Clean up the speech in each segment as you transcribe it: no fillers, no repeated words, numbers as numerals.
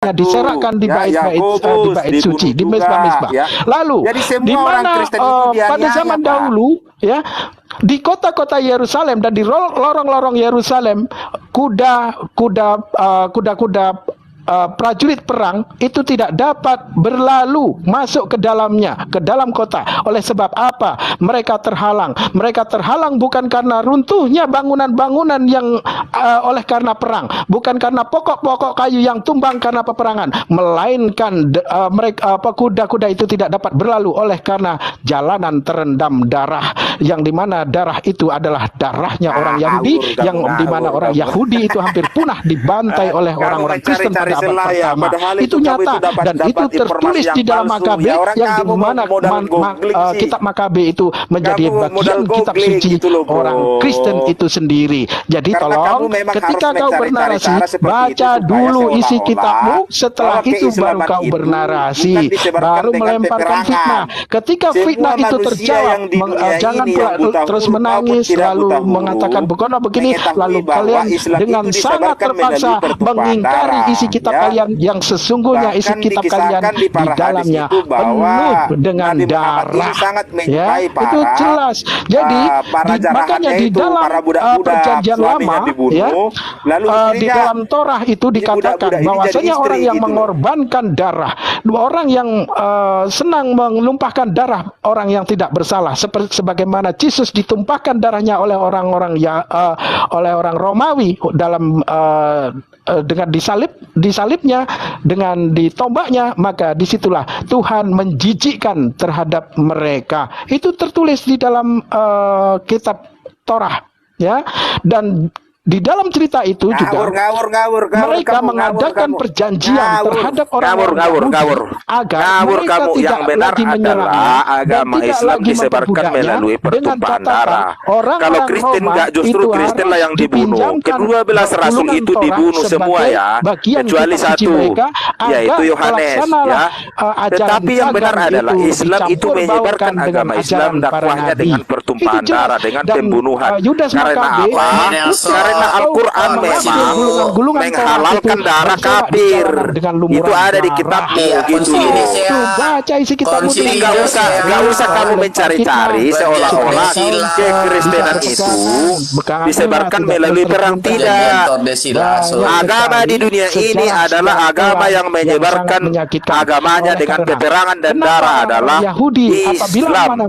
darahnya diserahkan di bait-bait di bait suci, di mezbah-mezbah. Ya. Lalu Jadi di semua orang mana Kristen itu pada zaman dahulu ya, di kota-kota Yerusalem dan di lorong-lorong Yerusalem, kuda-kuda prajurit perang itu tidak dapat berlalu masuk ke dalamnya, ke dalam kota. Oleh sebab apa? Mereka terhalang. Mereka terhalang bukan karena runtuhnya bangunan-bangunan yang oleh karena perang, bukan karena pokok-pokok kayu yang tumbang karena peperangan, melainkan kuda-kuda itu tidak dapat berlalu oleh karena jalanan terendam darah, yang dimana darah itu adalah darahnya orang Yahudi, yang dimana orang Yahudi itu hampir punah dibantai oleh orang-orang Kristen pada abad pertama. Itu nyata dan itu tertulis di dalam Makabe, yang dimana kitab Makabe itu menjadi bagian kitab suci orang Kristen itu sendiri. Jadi tolong ketika kau bernarasi, baca dulu isi kitabmu, setelah itu baru kau bernarasi, baru melemparkan fitnah. Ketika fitnah itu terjawab, jangan pula terus menangis lalu mengatakan bukan begini, lalu kalian dengan sangat terpaksa mengingkari isi kitab kalian yang sesungguhnya isi kitab kalian di dalamnya penuh dengan darah. Ya, itu jelas. Jadi makanya di dalam perjanjian lama ya, di dalam Torah itu dikatakan bahwasanya orang yang mengorbankan darah, orang yang senang menumpahkan darah orang yang tidak bersalah, sebagaimana Yesus ditumpahkan darahnya oleh orang-orang oleh orang Romawi dalam dengan disalibnya, dengan ditombaknya, maka disitulah Tuhan menjijikkan terhadap mereka. Itu tertulis di dalam kitab Torah ya. Dan di dalam cerita itu juga mereka mengadakan perjanjian terhadap orang-orang agar mereka tidak lagi menyerangnya dan tidak lagi memperbudaknya dengan catatan Kalau Kristen enggak, justru Kristen lah yang dibunuh. Kedua belas rasul itu dibunuh semua ya, kecuali satu, yaitu Yohanes ya. Tetapi yang benar adalah Islam itu menyebarkan agama Islam, dakwahnya dengan pertumpahan darah, dengan pembunuhan. Karena apa? Karena Al-Quran memang menghalalkan darah kafir. Itu ada di kitabmu gitu. Baca isi kitabmu. Gak usah kamu mencari-cari seolah-olah kekristenan itu disebarkan melalui perang. Tidak. Agama di dunia ini adalah agama yang menyebarkan agamanya dengan peperangan dan darah adalah Islam.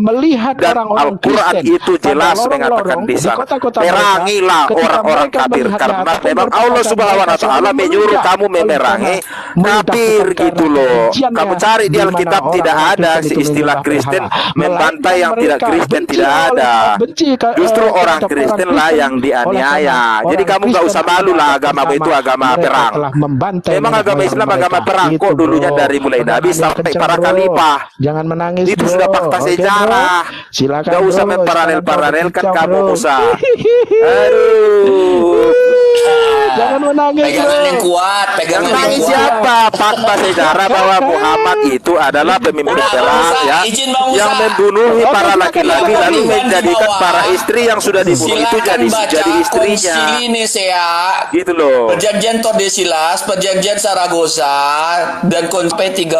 Dan Al-Quran itu jelas mengatakan di sana, perangilah orang-orang kafir, karena memang Allah Subhanahu wa taala menyuruh kamu memerangi kafir gitu loh. Kamu cari di Alkitab tidak ada istilah Kristen membantai yang tidak Kristen, tidak ada. Justru orang Kristen lah yang dianiaya. Jadi kamu gak usah malu lah, agamamu itu agama perang. Memang agama Islam agama perang kok dulunya, dari mulai Nabi sampai para khalifah. Jangan menangis. Itu sudah fakta sejarah. Gak usah memparalel-paralelkan kamu, Musa. Aduh. Jangan menangis. Pegangan yang kuat, pegangan yang kuat. Siapa? Fakta sejarah bahwa Muhammad itu adalah pemimpin perang ya, yang membunuh para laki-laki lalu menjadikan para istri yang sudah dibunuh itu jadi istrinya. Gitu loh. Perjanjian Tordesillas, perjanjian Saragossa dan Konpe 13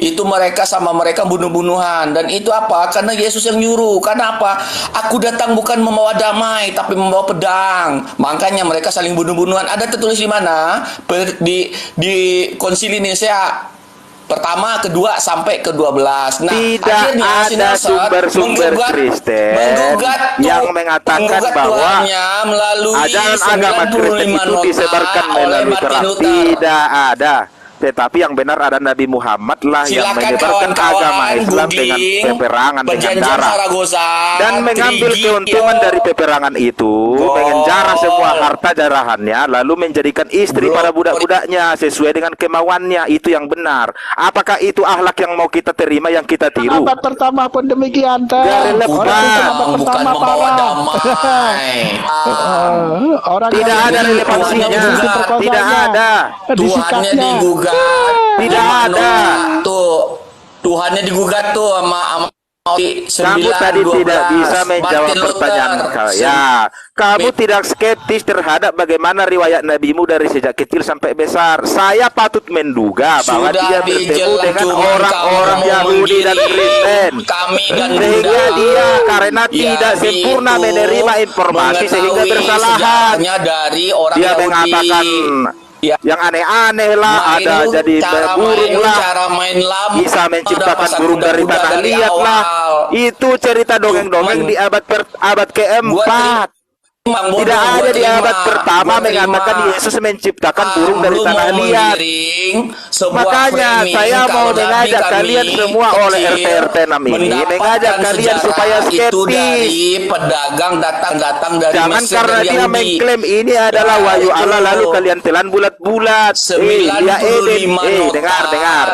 itu mereka sama mereka bunuh-bunuhan. Dan itu apa? Karena Yesus yang nyuruh. Karena apa? Aku datang bukan membawa damai tapi membawa pedang. Makanya mereka saling bunuh-bunuhan. Ada tertulis di mana? Di Konsili Nicea pertama, kedua sampai ke-12. Nah, tidak ada sumber-sumber Kristen yang mengatakan bahwa ajaran agama Kristen itu disebarkan melalui perang. Tidak ada. Tetapi yang benar ada Nabi Muhammad lah yang menyebarkan agama Islam dengan peperangan, dengan darah, dan mengambil keuntungan dari peperangan itu, mengenjara semua harta jarahannya, lalu menjadikan istri para budak-budaknya sesuai dengan kemauannya. Itu yang benar. Apakah itu akhlak yang mau kita terima, yang kita tiru? Abad pertama pun demikian. Bukan membawa damai. Tidak ada relevansinya. Tidak ada. Tuhannya digugat. Tidak ada. Tuh, Tuhannya digugat tuh sama Kamu tadi tidak bisa menjawab pertanyaan saya. Kamu tidak skeptis terhadap bagaimana riwayat nabimu dari sejak kecil sampai besar. Saya patut menduga bahwa dia bertemu dengan orang-orang Yahudi dan Kristen, sehingga dia karena tidak sempurna menerima informasi sehingga bersalahan. Dia mengatakan yang aneh-aneh lah, ada jadi burung lah, bisa menciptakan burung dari tanah liat lah. Itu cerita dongeng-dongeng di abad keempat. Tidak ada di abad pertama mengatakan Yesus menciptakan burung dari tanah liat. Makanya saya mau mengajak kalian semua oleh RT 6 ini, mengajak kalian supaya skeptis. Jangan karena dia mengklaim ini adalah wahyu Allah lalu kalian telan bulat-bulat. Lia Eden, dengar.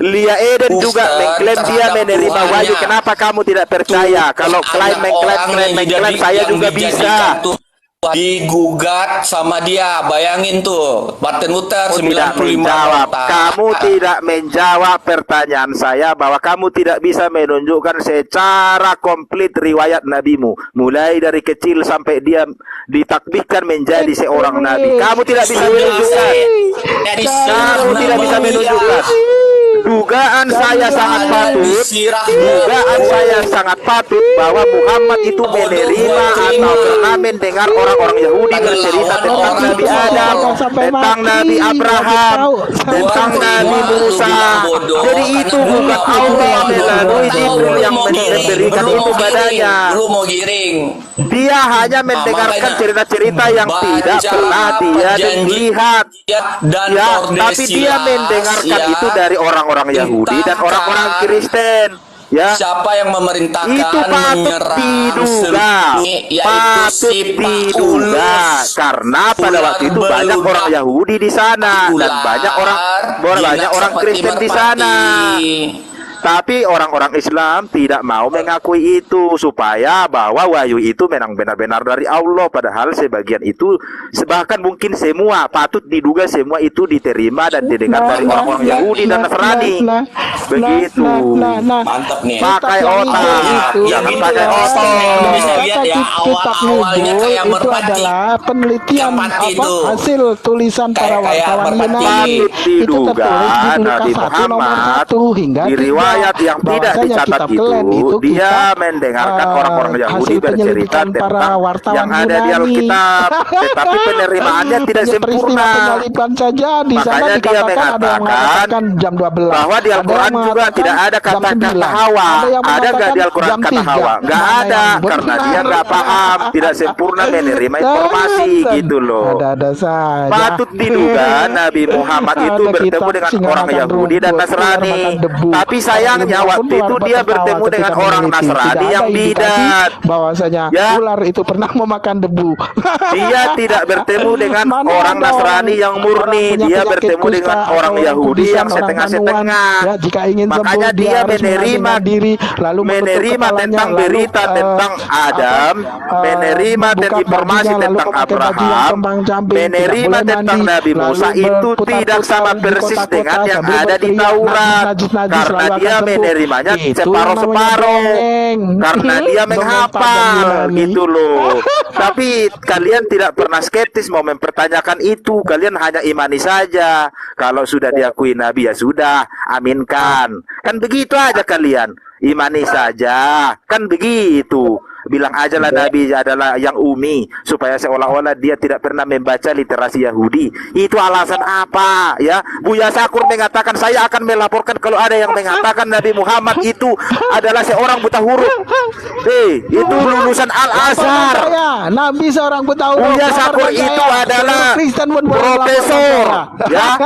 Lia Eden juga mengklaim dia menerima wahyu. Kenapa kamu tidak percaya? Kalau mengklaim saya juga bisa. Digugat sama dia, bayangin tuh, Martin Luther 95 nota. Kamu tidak menjawab pertanyaan saya bahwa kamu tidak bisa menunjukkan secara komplit riwayat nabimu, mulai dari kecil sampai dia ditakbirkan menjadi seorang nabi. Kamu tidak bisa menunjukkan. Kamu tidak bisa menunjukkan. Dugaan saya sangat patut bahwa Muhammad itu menerima atau pernah mendengar orang-orang Yahudi bercerita tentang Nabi Adam, tentang Nabi Abraham, tentang Nabi Musa. Jadi itu bukan Allah melalui Jibril yang memberikan itu padanya. Dia hanya mendengarkan cerita-cerita yang tidak pernah dia lihat. Tapi dia mendengarkan itu dari orang-orang Yahudi dan orang-orang Kristen. Ya. Siapa yang memerintahkan itu patut diduga karena pada waktu itu banyak orang Yahudi di sana dan banyak orang Kristen di sana. Tapi orang-orang Islam tidak mau mengakui itu, supaya bahwa wahyu itu memang benar-benar dari Allah. Padahal sebagian itu, bahkan mungkin semua, patut diduga semua itu diterima dan didengar dari orang-orang Yahudi dan Nasrani. Begitu. Mantap nih. Pakai otak, jangan pakai otak. Bisa lihat ya, awalnya kayak itu adalah penelitian hasil tulisan para wartawan Yunani. Itu tertulis di Nabi Muhammad hingga riwayat yang tidak dicatat itu dia mendengarkan orang-orang Yahudi bercerita tentang yang ada di Alkitab, tetapi penerimaannya tidak sempurna. Makanya dia mengatakan jam 12 bahwa di Al-Quran juga tidak ada kata-kata Hawa. Ada nggak di Al-Quran kata Hawa? Nggak ada, karena dia nggak paham, tidak sempurna menerima informasi gitu loh. Patut diduga Nabi Muhammad itu bertemu dengan orang Yahudi dan Nasrani. Tapi sayangnya waktu itu dia bertemu dengan orang Nasrani yang bidat. Bahwasanya ular itu pernah memakan debu. Dia tidak bertemu dengan orang Nasrani yang murni. Dia bertemu dengan orang Yahudi yang setengah-setengah. Makanya dia menerima tentang berita tentang Adam, menerima dan informasi tentang Abraham, menerima tentang Nabi Musa. Itu tidak sama persis dengan yang ada di Taurat, karena dia menerimanya separuh-separuh, karena dia menghafal gitu loh. Tapi kalian tidak pernah skeptis mau mempertanyakan itu. Kalian hanya imani saja. Kalau sudah diakui Nabi ya sudah, aminkan. Kan begitu aja kalian. Imani saja. Kan begitu. Bilang aja lah Nabi adalah yang umi, supaya seolah-olah dia tidak pernah membaca literasi Yahudi. Itu alasan apa ya? Buya Sakur mengatakan saya akan melaporkan kalau ada yang mengatakan Nabi Muhammad itu adalah seorang buta huruf. Itu lulusan Al-Azhar. Nabi seorang buta huruf. Buya Sakur itu adalah profesor ya.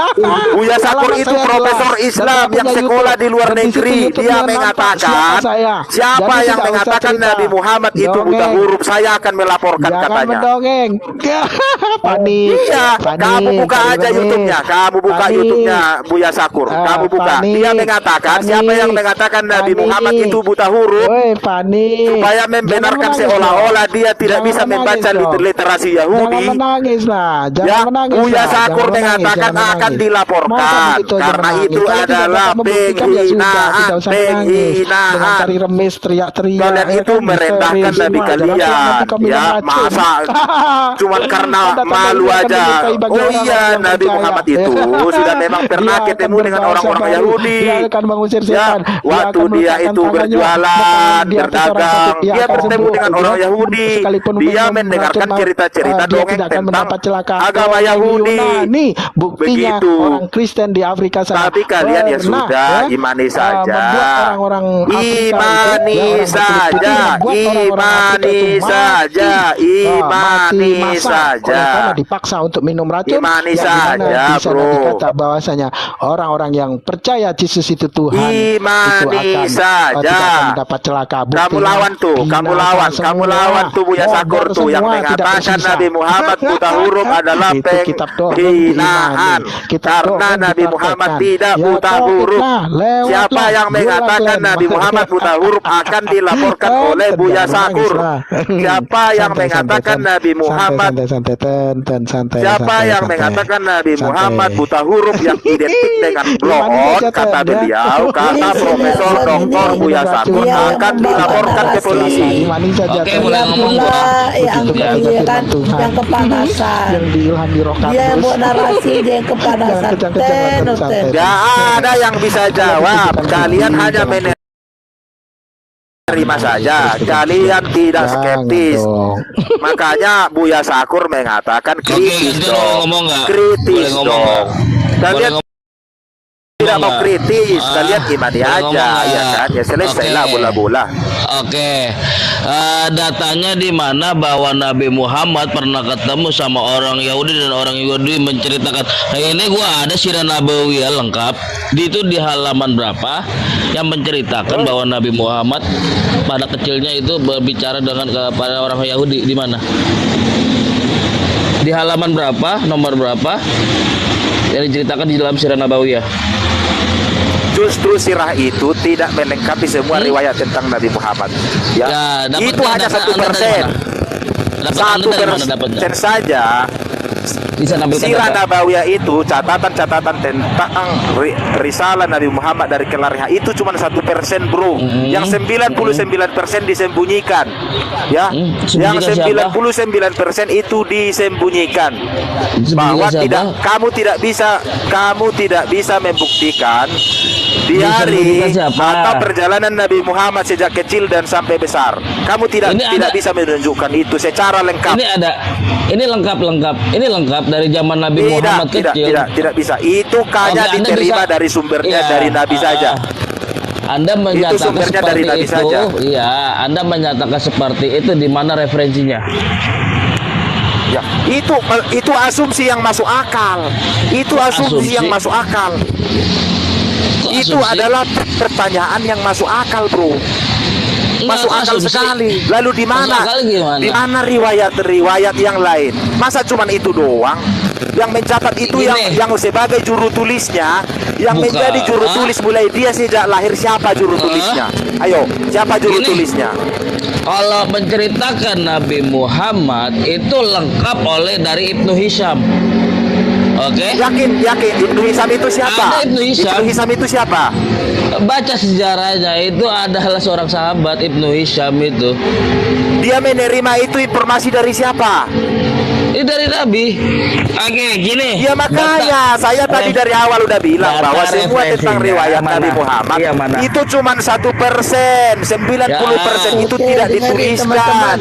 Buya Sakur itu profesor Islam yang sekolah di luar negeri. Dia mengatakan siapa yang mengatakan Nabi Muhammad itu buta huruf, saya akan melaporkan Jangan katanya. mendongeng. Panik. Iya, kamu buka aja YouTube-nya, kamu buka YouTube-nya Buya Sakur, kamu buka. Dia mengatakan, siapa yang mengatakan Nabi Muhammad itu buta huruf, panik. supaya membenarkan seolah-olah dia tidak bisa membaca literasi Yahudi. Jangan menangis lah, Ya, jangan menangis. Buya lah. Sakur Jangan menangis, mengatakan jangan akan menangis. dilaporkan Masa begitu aja karena menangis? itu Kalau tidak adalah dapat membuktikan, ya sudah, tidak usah menangis. Dengan penghinaan. cari remis, teriak-teriak. Kalian ya itu kan, merendahkan histeris Nabi semua. kalian, Jangan nanti kau minum ya racun. masa cuman karena Tanda-tanda malu dia akan aja. menyukai bagi Oh orang-orang iya, yang Nabi percaya. Muhammad itu sudah memang pernah Dia akan ketemu dengan berbahasa orang-orang baru. Yahudi. Dia akan mengusir Ya, setan. waktu akan dia meletakkan itu tangannya berjualan, di atas orang berdagang, sakit. dia akan bertemu sembuh. dengan orang Yahudi. Sekalipun Dia minum mendengarkan racun, cerita-cerita dia dongeng tidak akan tentang mendapat celaka. agama Orang Yahudi. Yunani, buktinya Begitu. orang Kristen di Afrika sana. Tapi kalian ya pernah, sudah, imani saja. membuat orang-orang Afrika Imani itu, orang saja, berkulit putih, membuat orang-orang Afrika imani itu saja, mati. imani Mati masa. saja. Karena dipaksa untuk minum racun. Imani yang saja, dimana di sana bro. dikata bahwasanya orang-orang yang percaya Yesus itu Tuhan Imani itu akan saja. tidak akan mendapat celaka. Kamu lawan tuh, kamu lawan Buya Sakur tuh yang mengatakan Nabi Muhammad buta huruf adalah penghinaan. Karena Nabi Muhammad tidak buta huruf. Siapa yang mengatakan Nabi Muhammad buta huruf akan dilaporkan oleh Buya Sakur. Siapa yang mengatakan Nabi Muhammad Siapa yang mengatakan Nabi Muhammad buta huruf yang identik dengan blon, kata beliau, kata Profesor Dr. Buya Sakur akan dilaporkan ke polisi. Oke, mulai ngomong pula gua. yang ya kan yang kepanasan. yang diilhami Roh Dia Kudus. buat narasi dia yang kepanasan. Santai. Gak ada yang bisa jawab. Kalian hanya menerima saja. Kalian tidak skeptis. Makanya Buya Sakur mengatakan kritis Oke, dong. ngomong nggak? Kritis Boleh ngomong dong. nggak? Kalian Boleh tidak mau nggak? kritis, kalian imani boleh aja, ngomong ya nggak? kan? Ya selesai lah Oke. bola-bola. Oke, datanya di mana bahwa Nabi Muhammad pernah ketemu sama orang Yahudi dan orang Yahudi menceritakan, ini gua ada sirah Nabawiyah lengkap. Itu di halaman berapa yang menceritakan bahwa Nabi Muhammad pada kecilnya itu berbicara dengan kepada orang Yahudi di mana? Di halaman berapa, nomor berapa yang diceritakan di dalam sirah Nabawiyah? Justru sirah itu tidak melengkapi semua riwayat tentang Nabi Muhammad. Ya, Ya, itu hanya 1%. Satu 1% saja. bisa nampilkan Sirah data. Nabawiyah itu catatan-catatan tentang risalah Nabi Muhammad dari kelarnya itu cuma 1%, bro. Yang 99% disembunyikan. Ya, yang Sembunyikan siapa? 99% itu disembunyikan. Bahwa Disembunyikan siapa? kamu tidak bisa membuktikan diari Disembunyikan siapa? atau perjalanan Nabi Muhammad sejak kecil dan sampai besar. Kamu tidak bisa menunjukkan itu secara lengkap. Ini lengkap dari zaman Nabi Muhammad kecil. Tidak bisa. Itu hanya Oke, Anda diterima bisa- dari sumbernya Iya, dari Nabi saja. Anda menyatakan sumbernya seperti dari Nabi itu, saja. iya. Anda menyatakan seperti itu di mana referensinya? Ya, itu asumsi yang masuk akal. Itu asumsi Asumsi? yang masuk akal. Kok Itu asumsi? adalah pertanyaan yang masuk akal, bro. Masuk Enggak, akal asumsi. sekali. Lalu di Masuk mana? akal gimana? Di mana riwayat-riwayat yang lain? Masa cuman itu doang? Yang mencatat itu Gini. yang sebagai juru tulisnya, yang Bukan. menjadi juru tulis mulai dia sejak lahir, siapa juru tulisnya? Ayo, siapa juru Gini. tulisnya? Kalau menceritakan Nabi Muhammad itu lengkap oleh dari Ibnu Hisham. Oke? Yakin Ibnu Hisham itu siapa? Ada Ibnu Hisham. Ibnu Hisham itu siapa? Baca sejarahnya, itu adalah seorang sahabat Ibnu Hisham itu. Dia menerima itu informasi dari siapa? Ini dari Nabi. Oke, gini. Ya makanya saya tadi dari awal udah bilang data bahwa semua tentang referensinya riwayat mana? Nabi Muhammad Iya, mana? itu cuma 1%, 90% itu Oke, tidak dengerin, dituliskan. teman-teman.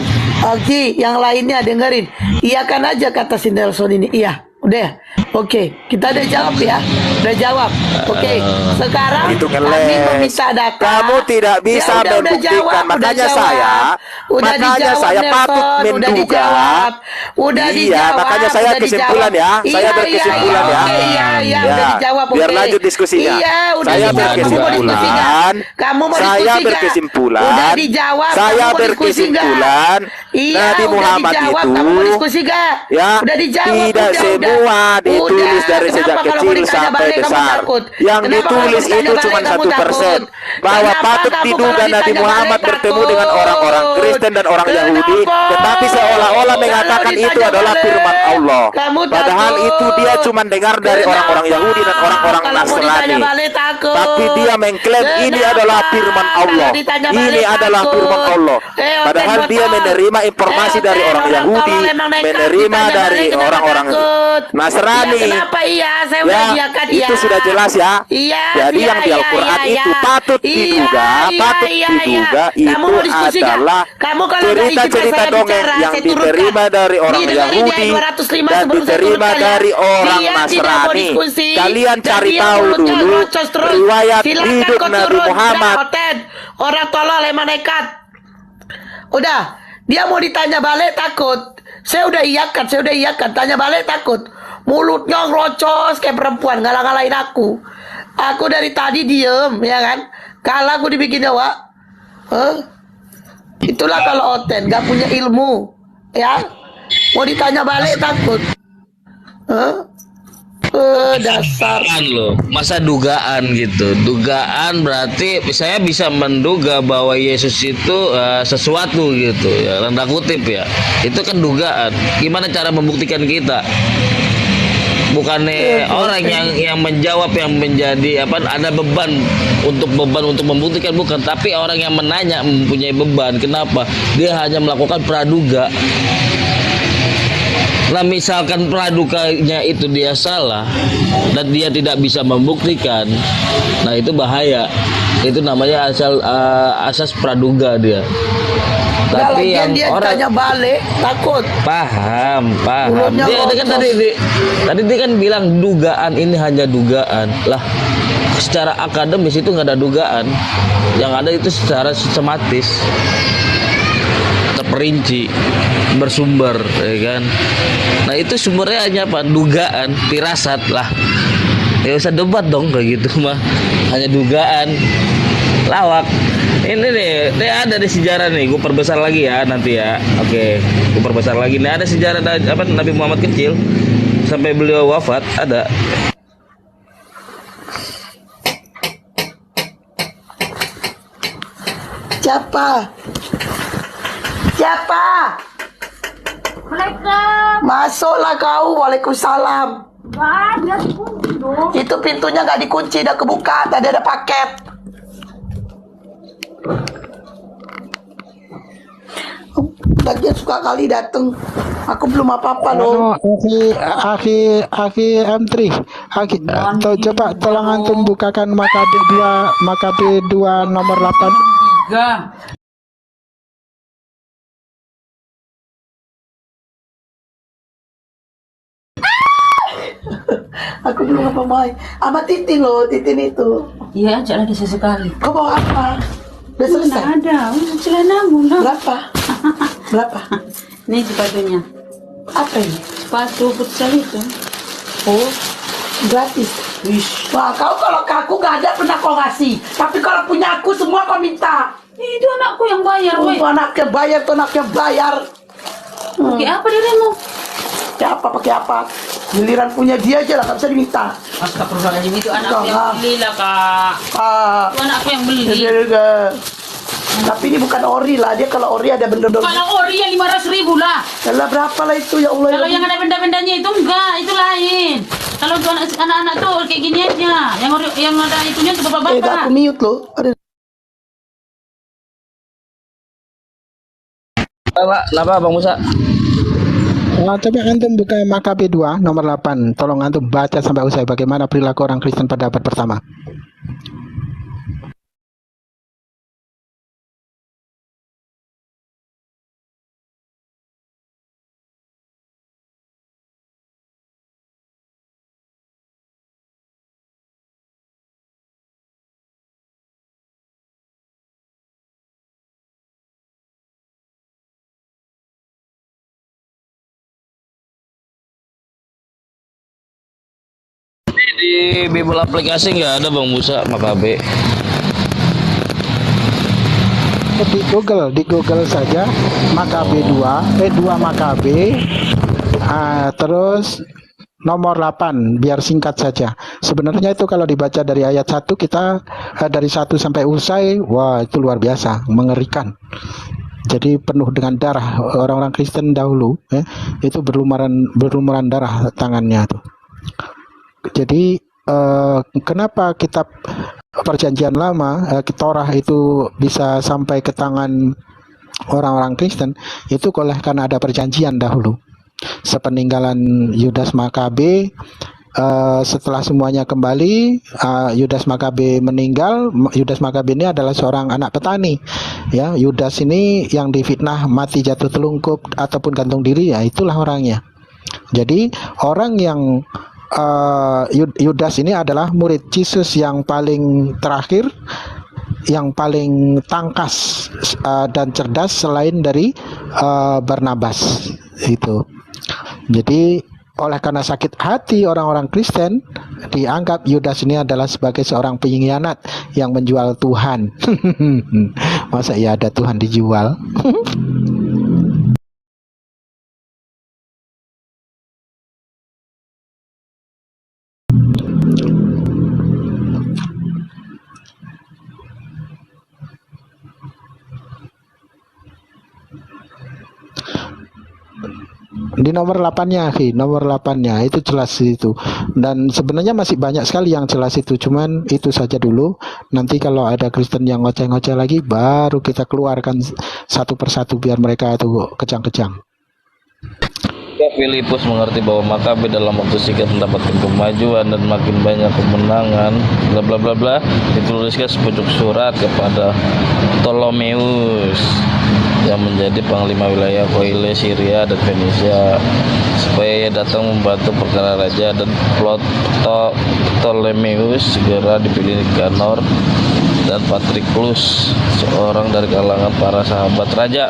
Oke, yang lainnya dengerin. Iya kan aja kata si Nelson ini. Iya, udah. Oke, kita udah jawab ya. Udah jawab. Oke, sekarang Itu kami ngeles. meminta data. Kamu tidak bisa Ya, udah membuktikan. jawab, Makanya udah saya, jawab. Udah makanya dijawab, saya Nelson. patut Udah menduga. dijawab. Udah Iya, dijawab. makanya saya udah kesimpulan dijawab. ya. Saya berkesimpulan ya. Oke, iya, Ya, udah dijawab. biar oke. lanjut diskusinya. Iya, udah Saya dijawab. Kamu mau diskusi berkesimpulan. nggak? Kamu mau Saya diskusi nggak? berkesimpulan. Udah dijawab. Saya Kamu mau diskusi berkesimpulan. nggak? Iya, Nabi udah Muhammad dijawab. itu, Kamu mau diskusi nggak? ya, Udah dijawab. tidak udah, semua ditulis Udah. dari sejak Kenapa kalau mau kecil ditanya sampai balik kamu besar. takut? Yang Kenapa kalau ditulis ditanya itu balik cuma kamu 1%. takut? Bahwa Kenapa patut kamu diduga kalau Nabi ditanya Muhammad balik bertemu takut? dengan orang-orang Kristen dan orang Yahudi, Kenapa? tetapi seolah-olah Kalau mengatakan itu ditanya adalah balik, firman Allah. kamu Padahal takut. itu dia cuma dengar dari orang-orang Kenapa? Yahudi dan orang-orang Kalau mau ditanya Nasrani. balik takut. Tapi dia mengklaim ini Kenapa? adalah firman Allah. Kalau ditanya Ini balik adalah takut. firman Allah. Padahal Oten dia botol. menerima informasi dari orang Yahudi, tolol emang nekat, menerima ditanya dari balik, kenapa orang-orang takut? Nasrani. Iya, kenapa iya? Saya udah Ya, iyakan iya. itu sudah jelas ya. Iya, Jadi iya, yang di iya, Al-Quran iya, itu patut iya, diduga, iya, patut iya, diduga iya. Kamu itu mau diskusi nggak? adalah Kamu kalau nggak izin cerita-cerita saya dongeng bicara, yang saya turunkan. diterima dari orang Didengarin ya, Yahudi 205 dan sebelum saya diterima turunkan ya. dari orang Dia tidak mau Nasrani. diskusi. Kalian Dan cari dia tahu mulutnya dulu rocos terus. riwayat Silakan hidup kau Nabi turun. Muhammad. Udah, Oten. Orang tolol emang nekat. Udah, dia mau ditanya balik takut. Saya udah iyakan. Tanya balik takut. Mulutnya ngerocos kayak perempuan, ngalah-ngalahin aku. Aku dari tadi diem, ya kan? Kalau aku dibikin Jawa, itulah kalau Oten, gak punya ilmu, ya? Mau ditanya balik takut. Dasar. Dugaan loh, masa dugaan gitu. Dugaan berarti saya bisa menduga bahwa Yesus itu sesuatu gitu ya, tanda kutip ya. Itu kan dugaan. Gimana cara membuktikan kita? Bukannya orang yang menjawab yang menjadi apa, ada beban untuk membuktikan, bukan, tapi orang yang menanya mempunyai beban. Kenapa? Dia hanya melakukan praduga. Nah, misalkan praduganya itu dia salah dan dia tidak bisa membuktikan, nah itu bahaya. Itu namanya asas praduga dia. Tapi yang dia orang tanya balik takut. paham. Mulutnya Dia kan tadi dia kan bilang dugaan ini hanya dugaan. Lah, secara akademis itu nggak ada dugaan. Yang ada itu secara sistematis, terperinci, bersumber, ya kan. Nah, itu sumbernya hanya apa? Dugaan, firasat lah. Ya usah debat dong kayak gitu mah. Hanya dugaan. Lawak. Ini nih, ada di sejarah nih, gue perbesar lagi ya nanti ya. Oke, gue perbesar lagi nih. Ada sejarah apa Nabi Muhammad kecil sampai beliau wafat ada. Siapa? Masuklah kau. Waalaikumsalam. Itu pintunya nggak dikunci, udah kebuka. Tadi ada paket. Lagian suka kali dateng. Aku belum apa-apa loh. Aki M3. Coba tolong antum bukakan Makabe 2 nomor 8. Aku belum apa-apa. Sama Titin loh, Titin itu. Iya, ajak lagi sesekali. Kau bawa apa? Udah selesai? Nggak ada, celanamu lah. Berapa? Ini sepatunya. Apa ini? Sepatu futsal itu. Oh, gratis. Wah, kau kalau ke aku gak ada pernah kau ngasih. Tapi kalau punya aku semua kau minta. Itu anakku yang bayar, Oh, woi. itu anaknya bayar. Pakai apa dirimu? Pakai apa? Giliran punya dia aja lah, gak bisa diminta. Astagfirullahaladzim, itu anakku Enggak. yang beli lah, Kak. Itu anakku yang beli. Tapi ini bukan ori lah, dia kalau ori ada benda-benda. Kalau ori yang 500.000 lah. Yalah, berapa lah itu ya Allah. Kalau yang ada benda-bendanya itu enggak, itu lain. Kalau untuk anak-anak tuh kayak gini aja. Yang ada itunya untuk Aku bapak-bapak. mute loh. Kenapa Bang Musa? Coba antum buka Makabe 2 nomor 8. Tolong antum baca sampai usai bagaimana perilaku orang Kristen pada abad pertama. Di Bible aplikasi nggak ada Bang Musa Makabe. Di Google saja Makabe 2 Makabe, terus nomor 8, biar singkat saja. Sebenarnya itu kalau dibaca dari ayat 1 kita dari 1 sampai usai, wah itu luar biasa, mengerikan. Jadi penuh dengan darah. Orang-orang Kristen dahulu itu berlumuran darah tangannya tuh. Jadi kenapa kitab Perjanjian Lama, Torah itu bisa sampai ke tangan orang-orang Kristen? Itu karena ada perjanjian dahulu. Sepeninggalan Yudas Makabe, setelah semuanya kembali, Yudas Makabe meninggal. Yudas Makabe ini adalah seorang anak petani, ya. Yudas ini yang difitnah mati jatuh telungkup ataupun gantung diri, ya itulah orangnya. Jadi orang yang Yudas ini adalah murid Yesus yang paling terakhir, yang paling tangkas dan cerdas selain dari Barnabas itu. Jadi oleh karena sakit hati orang-orang Kristen, dianggap Yudas ini adalah sebagai seorang pengkhianat yang menjual Tuhan. Masa ya ada Tuhan dijual? Di nomor 8-nya, nomor 8-nya itu jelas itu. Dan sebenarnya masih banyak sekali yang jelas itu, cuman itu saja dulu. Nanti kalau ada Kristen yang ngoceh-ngoceh lagi, baru kita keluarkan satu persatu biar mereka itu kejang-kejang. Filipus mengerti bahwa Makabe dalam waktu singkat mendapatkan kemajuan dan makin banyak kemenangan, bla bla bla bla. Dituliskan sepucuk surat kepada Ptolemeus yang menjadi panglima wilayah Koile, Syria dan Fenisia, supaya ia datang membantu perkara raja, dan Ptolemeus segera dipilih Nikanor dan Patriclus, seorang dari kalangan para sahabat raja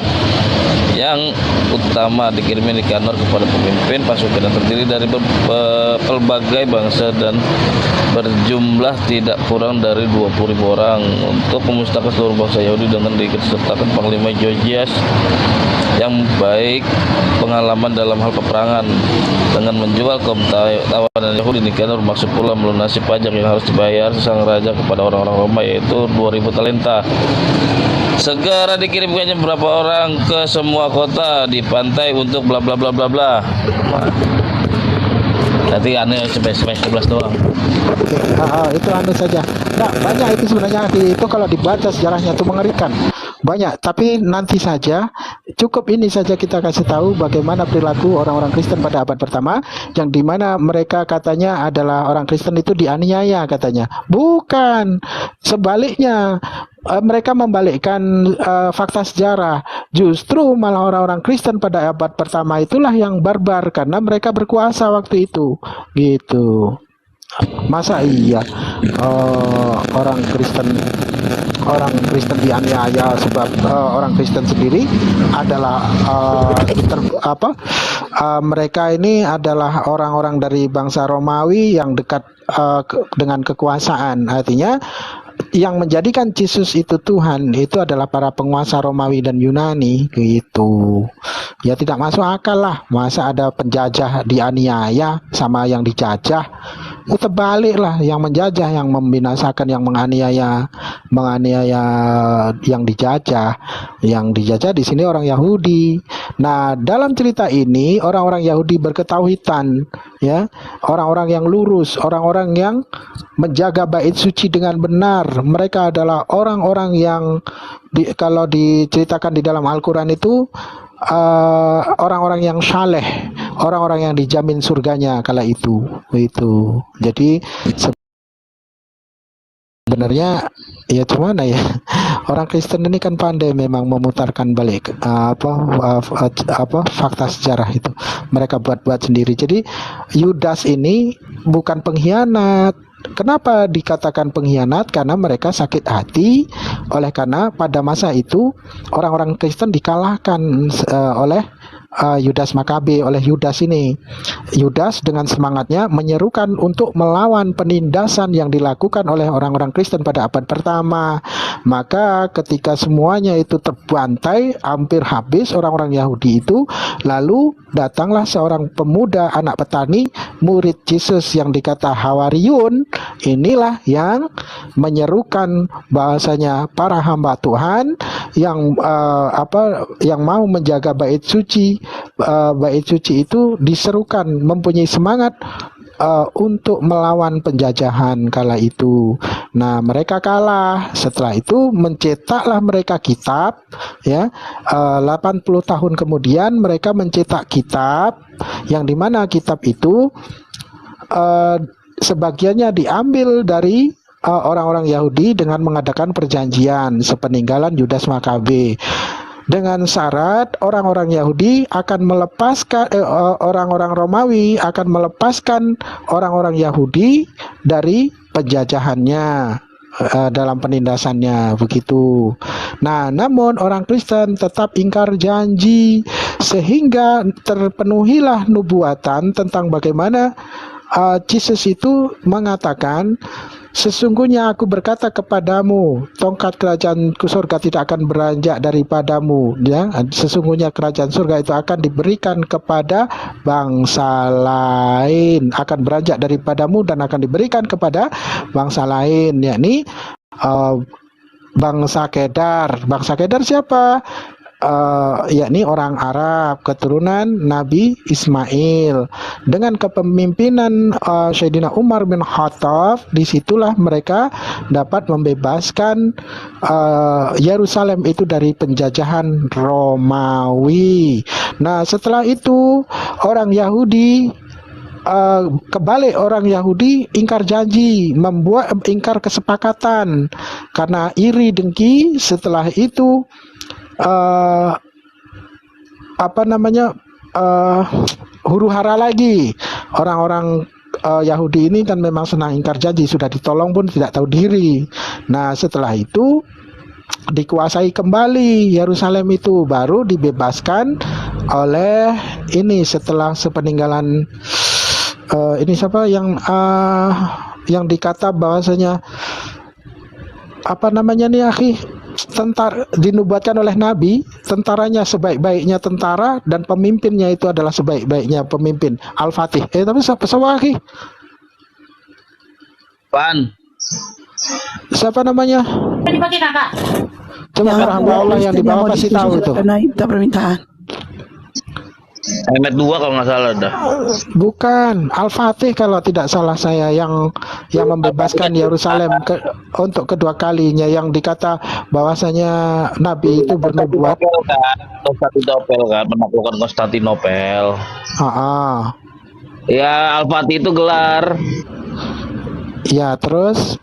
yang utama, dikirimi Nikanor kepada pemimpin pasukan yang terdiri dari pelbagai bangsa dan berjumlah tidak kurang dari 20.000 orang untuk memusnahkan seluruh bangsa Yahudi dengan diikutsertakan Panglima Josias yang baik pengalaman dalam hal peperangan. Dengan menjual kaum tawanan Yahudi, Nikanor maksud pula melunasi pajak yang harus dibayar sang raja kepada orang-orang Roma, yaitu 2.000 talenta. Segera dikirimkannya beberapa orang ke semua kota di pantai untuk bla bla bla bla bla. Nanti aneh sampai 11 doang. Oke, itu anu saja. Nah, banyak itu sebenarnya itu kalau dibaca sejarahnya itu mengerikan. Banyak, tapi nanti saja. Cukup ini saja kita kasih tahu bagaimana perilaku orang-orang Kristen pada abad pertama, yang dimana mereka katanya adalah orang Kristen itu dianiaya katanya. Bukan, sebaliknya. Mereka membalikkan fakta sejarah. Justru malah orang-orang Kristen pada abad pertama itulah yang barbar karena mereka berkuasa waktu itu, gitu. Masa iya orang Kristen dianiaya sebab orang Kristen sendiri adalah mereka ini adalah orang-orang dari bangsa Romawi yang dekat dengan kekuasaan. Artinya yang menjadikan Yesus itu Tuhan itu adalah para penguasa Romawi dan Yunani, gitu. Ya tidak masuk akal lah, masa ada penjajah dianiaya sama yang dijajah. Itu balik lah, yang menjajah yang membinasakan, yang menganiaya yang dijajah. Yang dijajah di sini orang Yahudi. Nah, dalam cerita ini orang-orang Yahudi berketauhidan, ya, orang-orang yang lurus, orang-orang yang menjaga bait suci dengan benar. Mereka adalah orang-orang yang kalau diceritakan di dalam Al-Quran itu orang-orang yang saleh, orang-orang yang dijamin surganya kala itu. Jadi sebenarnya ya gimana ya, orang Kristen ini kan pandai memang memutarkan balik fakta sejarah itu. Mereka buat-buat sendiri. Jadi Yudas ini bukan pengkhianat. Kenapa dikatakan pengkhianat? Karena mereka sakit hati oleh karena pada masa itu orang-orang Kristen dikalahkan oleh Yudas Makabe, oleh Yudas ini. Yudas dengan semangatnya menyerukan untuk melawan penindasan yang dilakukan oleh orang-orang Kristen pada abad pertama. Maka ketika semuanya itu terbantai, hampir habis orang-orang Yahudi itu, lalu datanglah seorang pemuda anak petani, murid Yesus yang dikata Hawariun. Inilah yang menyerukan bahwasanya para hamba Tuhan yang yang mau menjaga bait suci itu diserukan mempunyai semangat untuk melawan penjajahan kala itu. Nah, mereka kalah. Setelah itu mencetaklah mereka kitab, ya. 80 tahun kemudian mereka mencetak kitab yang dimana kitab itu sebagiannya diambil dari orang-orang Yahudi dengan mengadakan perjanjian sepeninggalan Yudas Makabe, dengan syarat orang-orang Yahudi akan melepaskan orang-orang Romawi akan melepaskan orang-orang Yahudi dari penjajahannya dalam penindasannya, begitu. Nah, namun orang Kristen tetap ingkar janji, sehingga terpenuhilah nubuatan tentang bagaimana Yesus itu mengatakan, sesungguhnya aku berkata kepadamu, tongkat kerajaan surga tidak akan beranjak daripadamu, ya. Sesungguhnya kerajaan surga itu akan diberikan kepada bangsa lain, akan beranjak daripadamu dan akan diberikan kepada bangsa lain, yakni bangsa Kedar. Bangsa Kedar siapa? Yakni orang Arab, keturunan Nabi Ismail. Dengan kepemimpinan Sayyidina Umar bin Khattab, disitulah mereka dapat membebaskan Yerusalem itu dari penjajahan Romawi. Nah, setelah itu orang Yahudi kebalik, orang Yahudi ingkar janji, membuat ingkar kesepakatan karena iri dengki. Setelah itu huru hara lagi. Orang-orang Yahudi ini kan memang senang ingkar janji, sudah ditolong pun tidak tahu diri. Nah, setelah itu dikuasai kembali Yerusalem itu, baru dibebaskan oleh ini setelah sepeninggalan ini siapa yang dikata bahwasanya tentara dinubuatkan oleh Nabi, tentaranya sebaik-baiknya tentara dan pemimpinnya itu adalah sebaik-baiknya pemimpin. Al-Fatih. Tapi siapa akhi? Pan. Siapa namanya? Dipakai kakak. Coba hamba Allah yang di bawah kasih tahu itu. Karena minta permintaan. Mehmet 2 kalau nggak salah dah. Bukan, Al-Fatih kalau tidak salah saya, yang membebaskan Yerusalem untuk kedua kalinya, yang dikata bahwasanya Nabi itu bernubuat. Konstantinopel kan, menaklukkan Konstantinopel. Ya, Al-Fatih itu gelar. Ya, terus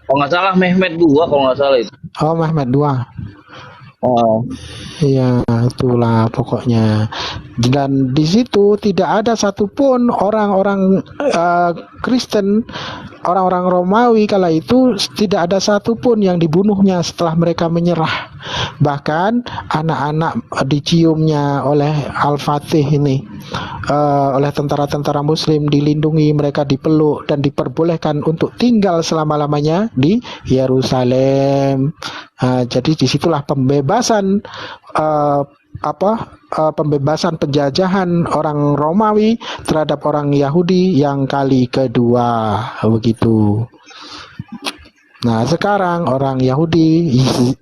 kalau nggak salah Mehmet 2 kalau nggak salah itu. Oh, Mehmet 2. Oh. Iya, itulah pokoknya. Dan di situ tidak ada satupun orang-orang Kristen, orang-orang Romawi kala itu, tidak ada satupun yang dibunuhnya setelah mereka menyerah. Bahkan anak-anak diciumnya oleh Al-Fatih ini, oleh tentara-tentara Muslim, dilindungi, mereka dipeluk dan diperbolehkan untuk tinggal selama-lamanya di Yerusalem. Jadi disitulah pembebasan pembebasan penjajahan orang Romawi terhadap orang Yahudi yang kali kedua, begitu. Nah, sekarang orang Yahudi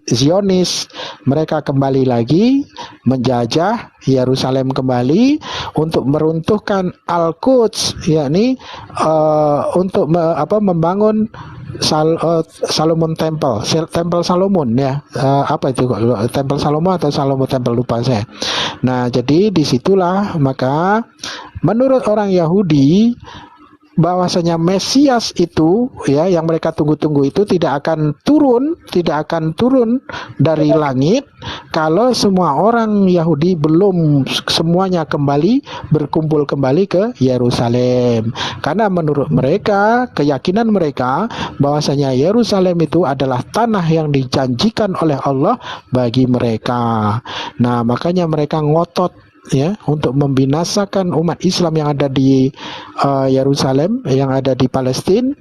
Zionis, mereka kembali lagi menjajah Yerusalem kembali untuk meruntuhkan Al-Quds, yakni untuk membangun Solomon Temple, Temple Solomon, ya. Apa itu, Temple Salomo atau Salomo Temple, lupa saya. Nah, jadi disitulah maka menurut orang Yahudi bahwasanya Mesias itu, ya, yang mereka tunggu-tunggu itu tidak akan turun dari langit kalau semua orang Yahudi belum semuanya berkumpul kembali ke Yerusalem. Karena menurut mereka, keyakinan mereka bahwasanya Yerusalem itu adalah tanah yang dijanjikan oleh Allah bagi mereka. Nah, makanya mereka ngotot ya, untuk membinasakan umat Islam yang ada di Yerusalem, yang ada di Palestina,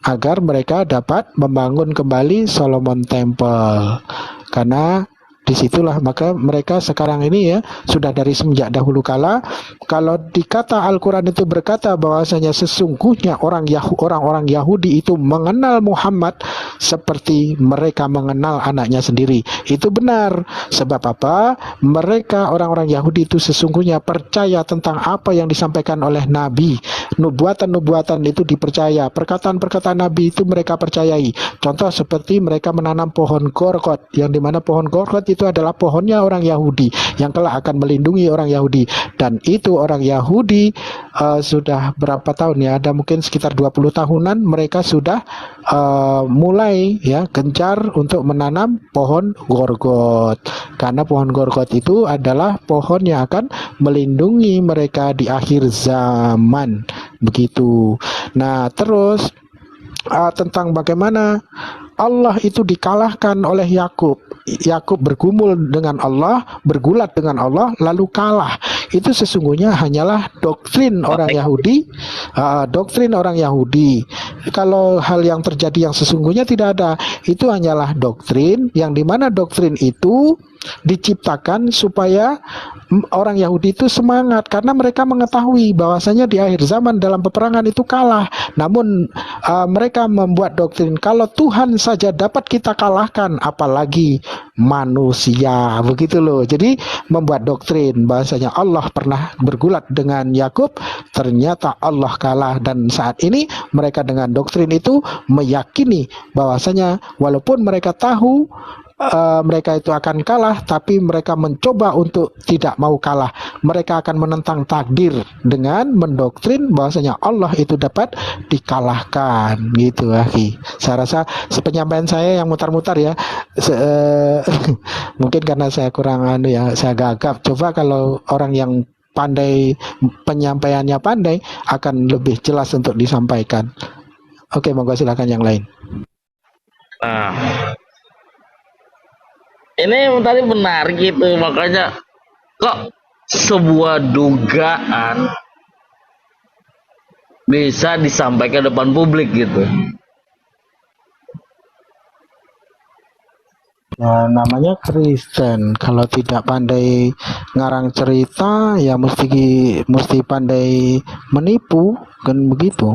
agar mereka dapat membangun kembali Solomon Temple. Karena disitulah maka mereka sekarang ini ya sudah dari semenjak dahulu kala, kalau dikata Al-Quran itu berkata bahwasanya sesungguhnya orang-orang Yahudi itu mengenal Muhammad seperti mereka mengenal anaknya sendiri. Itu benar. Sebab apa? Mereka orang-orang Yahudi itu sesungguhnya percaya tentang apa yang disampaikan oleh Nabi. Nubuatan-nubuatan itu dipercaya. Perkataan-perkataan Nabi itu mereka percayai. Contoh seperti mereka menanam pohon gorgot, yang dimana pohon gorgot itu adalah pohonnya orang Yahudi yang kelak akan melindungi orang Yahudi. Dan itu orang Yahudi sudah berapa tahun ya, ada mungkin sekitar 20 tahunan mereka sudah mulai ya gencar untuk menanam pohon gorgot, karena pohon gorgot itu adalah pohon yang akan melindungi mereka di akhir zaman, begitu. Nah, terus tentang bagaimana Allah itu dikalahkan oleh Yakub. Yakub bergumul dengan Allah, bergulat dengan Allah, lalu kalah. Itu sesungguhnya hanyalah doktrin orang Yahudi, doktrin orang Yahudi. Kalau hal yang terjadi yang sesungguhnya tidak ada, itu hanyalah doktrin, yang dimana doktrin itu diciptakan supaya orang Yahudi itu semangat, karena mereka mengetahui bahwasanya di akhir zaman dalam peperangan itu kalah. Namun mereka membuat doktrin, kalau Tuhan saja dapat kita kalahkan, apalagi manusia, begitu loh. Jadi membuat doktrin bahwasanya Allah pernah bergulat dengan Yakub, ternyata Allah kalah. Dan saat ini mereka dengan doktrin itu meyakini bahwasanya walaupun mereka tahu mereka itu akan kalah, tapi mereka mencoba untuk tidak mau kalah. Mereka akan menentang takdir dengan mendoktrin bahwasanya Allah itu dapat dikalahkan, gitu akhi. Saya rasa sepenyampaian saya yang mutar-mutar ya, mungkin karena saya kurang saya gagap. Coba kalau orang yang pandai, penyampaiannya pandai, akan lebih jelas untuk disampaikan. Oke, monggo silakan yang lain. Nah, ini tadi menarik gitu, makanya kok sebuah dugaan bisa disampaikan depan publik gitu. Ya, namanya Kristen. Kalau tidak pandai ngarang cerita, ya mesti pandai menipu, kan begitu.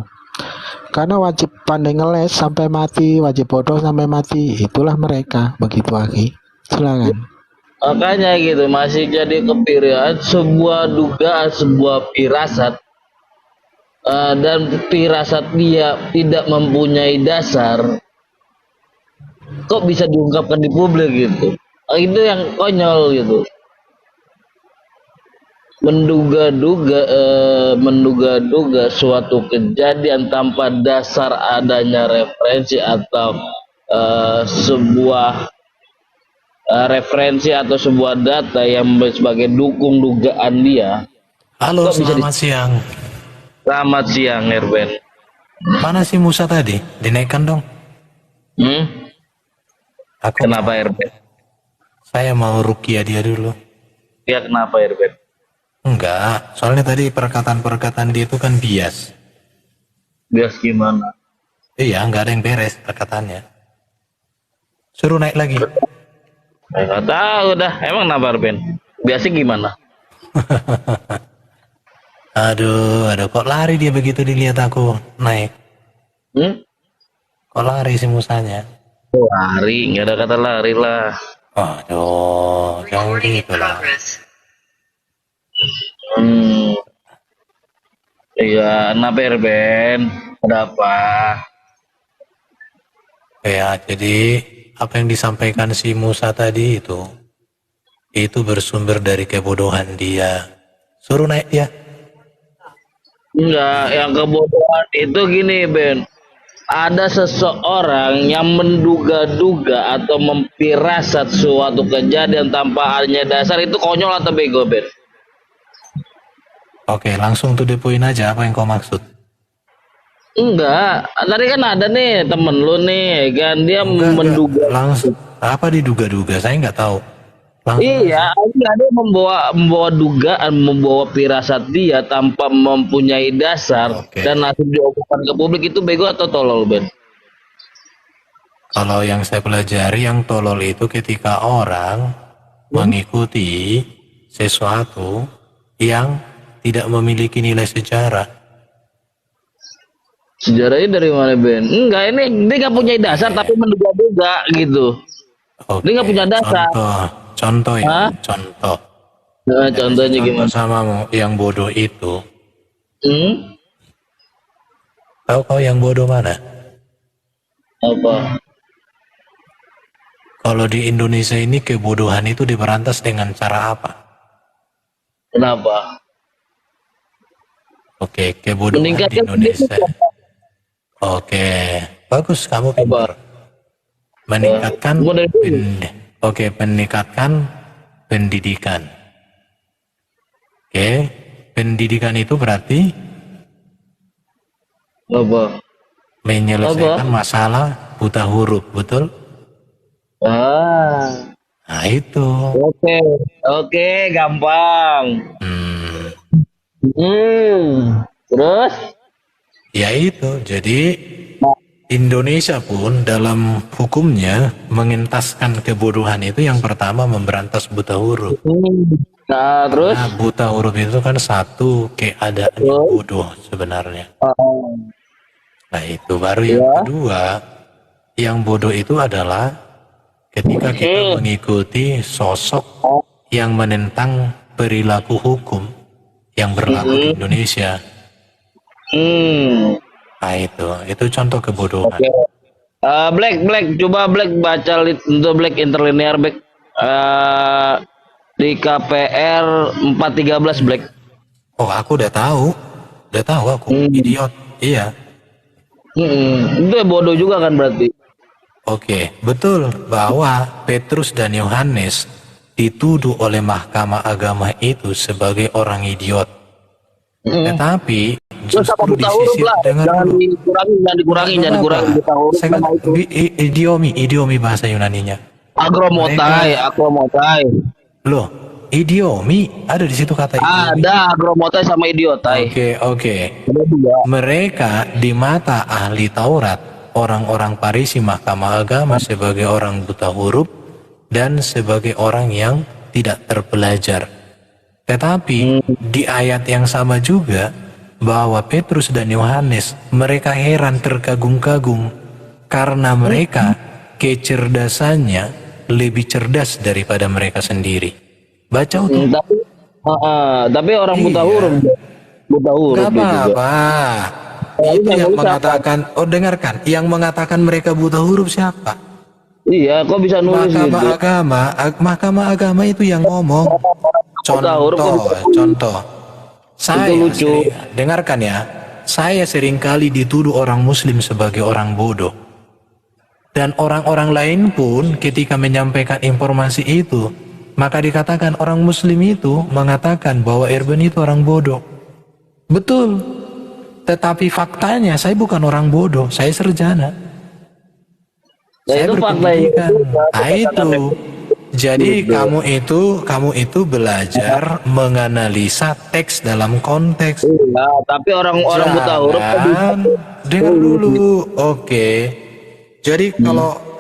Karena wajib pandai ngeles sampai mati, wajib bodoh sampai mati. Itulah mereka, begitu akhi. Silakan. Makanya gitu masih jadi kepirian sebuah dugaan, sebuah firasat, dan firasat dia tidak mempunyai dasar, kok bisa diungkapkan di publik gitu. Itu yang konyol gitu. Menduga-duga suatu kejadian tanpa dasar adanya referensi atau sebuah referensi atau sebuah data yang sebagai dukung dugaan dia. Halo, selamat siang. Selamat siang, Erben. Mana si Musa tadi? Dinaikkan dong. Kenapa, Erben? Saya mau ruqyah dia dulu. Ya, kenapa, Erben? Enggak, soalnya tadi perkataan-perkataan dia itu kan bias. Bias gimana? Iya, enggak ada yang beres perkataannya. Suruh naik lagi. Nggak tahu dah. Emang kenapa, Erben? Biasanya gimana? Aduh, kok lari dia begitu dilihat aku naik. Kok lari si Musanya? Lari, nggak ada kata lari lah. Aduh, jangan gitu lah. Iya, kenapa, Erben? Ada apa? Ya, jadi apa yang disampaikan si Musa tadi itu bersumber dari kebodohan dia. Suruh naik dia. Enggak, yang kebodohan itu gini, Ben. Ada seseorang yang menduga-duga atau memfirasat suatu kejadian tanpa adanya dasar, itu konyol atau bego, Ben? Oke, langsung to the point aja, apa yang kau maksud? Enggak, tadi kan ada nih temen lu nih, kan dia menduga. Langsung, apa diduga-duga? Saya nggak tahu. Langsung Iya, ada yang membawa dugaan, membawa firasat dia tanpa mempunyai dasar Oke. dan langsung diomongkan ke publik, itu bego atau tolol, Ben? Kalau yang saya pelajari, yang tolol itu ketika orang mengikuti sesuatu yang tidak memiliki nilai sejarah. Sejarahnya dari mana, Ben? Enggak, ini dia nggak punya dasar tapi menduga-duga gitu. Oke, Dia nggak punya dasar. Contoh ya, Hah? contoh. Nah, contohnya Contoh gimana? samamu, yang bodoh itu. Hmm? Tahu kau yang bodoh mana? Apa? Kalau di Indonesia ini kebodohan itu diberantas dengan cara apa? Kenapa? Oke, kebodohan di Meningkatkan Indonesia. pendidikan. Oke, bagus, kamu pintar. Meningkatkan meningkatkan pendidikan. Oke, pendidikan itu berarti Apa? menyelesaikan masalah buta huruf, betul? Ah, Nah, itu. oke, gampang. Terus? Ya itu, jadi Indonesia pun dalam hukumnya mengentaskan kebodohan itu yang pertama memberantas buta huruf. Nah, terus? Nah, buta huruf itu kan satu keadaan yang bodoh sebenarnya. Nah, itu baru yang kedua. Yang bodoh itu adalah ketika kita mengikuti sosok yang menentang perilaku hukum yang berlaku di Indonesia. Nah, itu contoh kebodohan. Black, coba Black baca untuk Black interlinear Black di KPR 413 Black. Oh, aku udah tahu aku idiot. Iya. Itu bodoh juga kan berarti. Oke, betul bahwa Petrus dan Yohanes dituduh oleh Mahkamah Agama itu sebagai orang idiot. Tetapi justru di sisi jangan dikurangi buta huruf. Saya kan idiomi bahasa Yunaninya. Agromotai. Loh, idiomi ada di situ kata idiomi. Ada agromotai sama idiotai. Oke. Mereka di mata ahli Taurat, orang-orang Parisi Mahkamah Agama sebagai orang buta huruf dan sebagai orang yang tidak terpelajar. Tetapi di ayat yang sama juga bahwa Petrus dan Yohanes mereka heran terkagung-kagung karena mereka kecerdasannya lebih cerdas daripada mereka sendiri. Baca utuh. Tapi orang buta huruf. Gak apa-apa. Itu yang mengatakan, dengarkan, yang mengatakan mereka buta huruf siapa? Iya, kok bisa nulis Mahkamah Agama itu yang ngomong. Contoh. Dengarkan ya. Saya seringkali dituduh orang Muslim sebagai orang bodoh. Dan orang-orang lain pun ketika menyampaikan informasi itu, maka dikatakan orang Muslim itu mengatakan bahwa Erben itu orang bodoh. Betul. Tetapi faktanya saya bukan orang bodoh, saya sarjana. Saya berpendidikan. Nah, itu. Jadi kamu itu belajar menganalisa teks dalam konteks. Iya, tapi orang-orang buta huruf dengar dulu. Oke. Jadi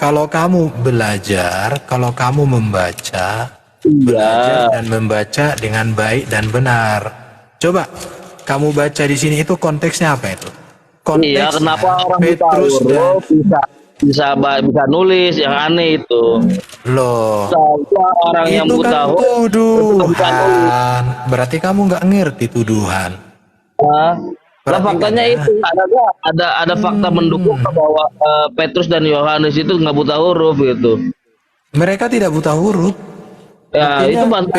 kalau kamu belajar, kalau kamu membaca, belajar dan membaca dengan baik dan benar. Coba kamu baca di sini itu konteksnya apa itu? Konteksnya kenapa orang Petrus buta huruf bisa nulis yang aneh itu. Loh, orang itu yang buta kan huruf tuduhan. Berarti kamu nggak ngerti tuduhan. Nah, faktanya itu ada fakta mendukung bahwa Petrus dan Yohanes itu nggak buta huruf gitu. Mereka tidak buta huruf. Ya, Artinya itu bantah.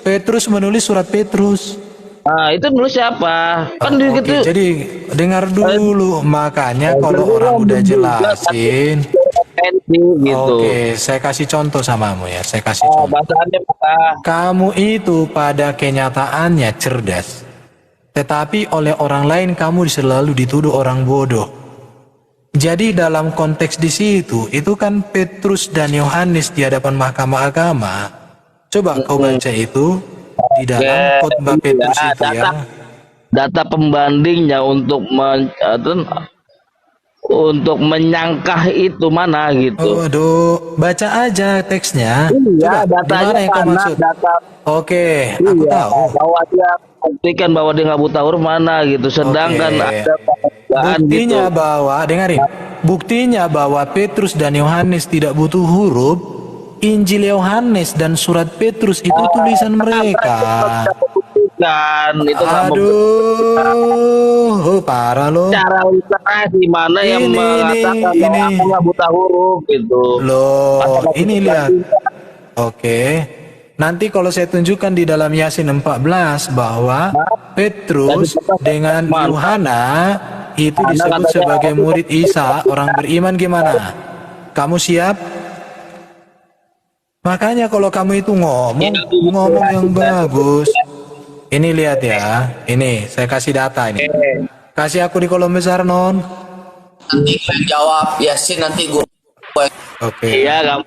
Petrus menulis surat Petrus. Nah, itu nulis siapa? Kan gitu. Jadi dengar dulu, makanya kalau orang udah jelasin. Gitu. Oke, saya kasih contoh samamu ya. Saya kasih contoh. Bacaannya Kamu itu pada kenyataannya cerdas. Tetapi oleh orang lain kamu selalu dituduh orang bodoh. Jadi dalam konteks di situ, itu kan Petrus dan Yohanes di hadapan mahkamah agama. Coba kau baca itu di dalam khotbah Petrus itu ya. Data pembandingnya untuk menyangkah itu mana gitu. Oh, aduh, baca aja teksnya. Iya, Coba, di mana yang kau maksud? Oke, aku tahu. Bahwa dia buktikan bahwa dia nggak buta huruf mana gitu. Sedangkan Oke. ada perbedaan Buktinya gitu. bahwa, dengarin, buktinya bahwa Petrus dan Yohanes tidak butuh huruf. Injil Yohanes dan surat Petrus itu tulisan mereka. Kan itu nggak Aduh, parah loh. cara literasi mana yang mengatakan bahwa aku nggak buta huruf gitu. Loh, ini lihat. Oke. Nanti kalau saya tunjukkan di dalam Yasin 14 bahwa Petrus dengan Yohana itu disebut sebagai murid Isa, orang beriman gimana? Kamu siap? Makanya kalau kamu itu ngomong yang bagus. Ini lihat ya. Ini saya kasih data ini. Kasih aku di kolom besar non. Nanti gue yang jawab, Yasin nanti gue. Oke. Iya, kamu.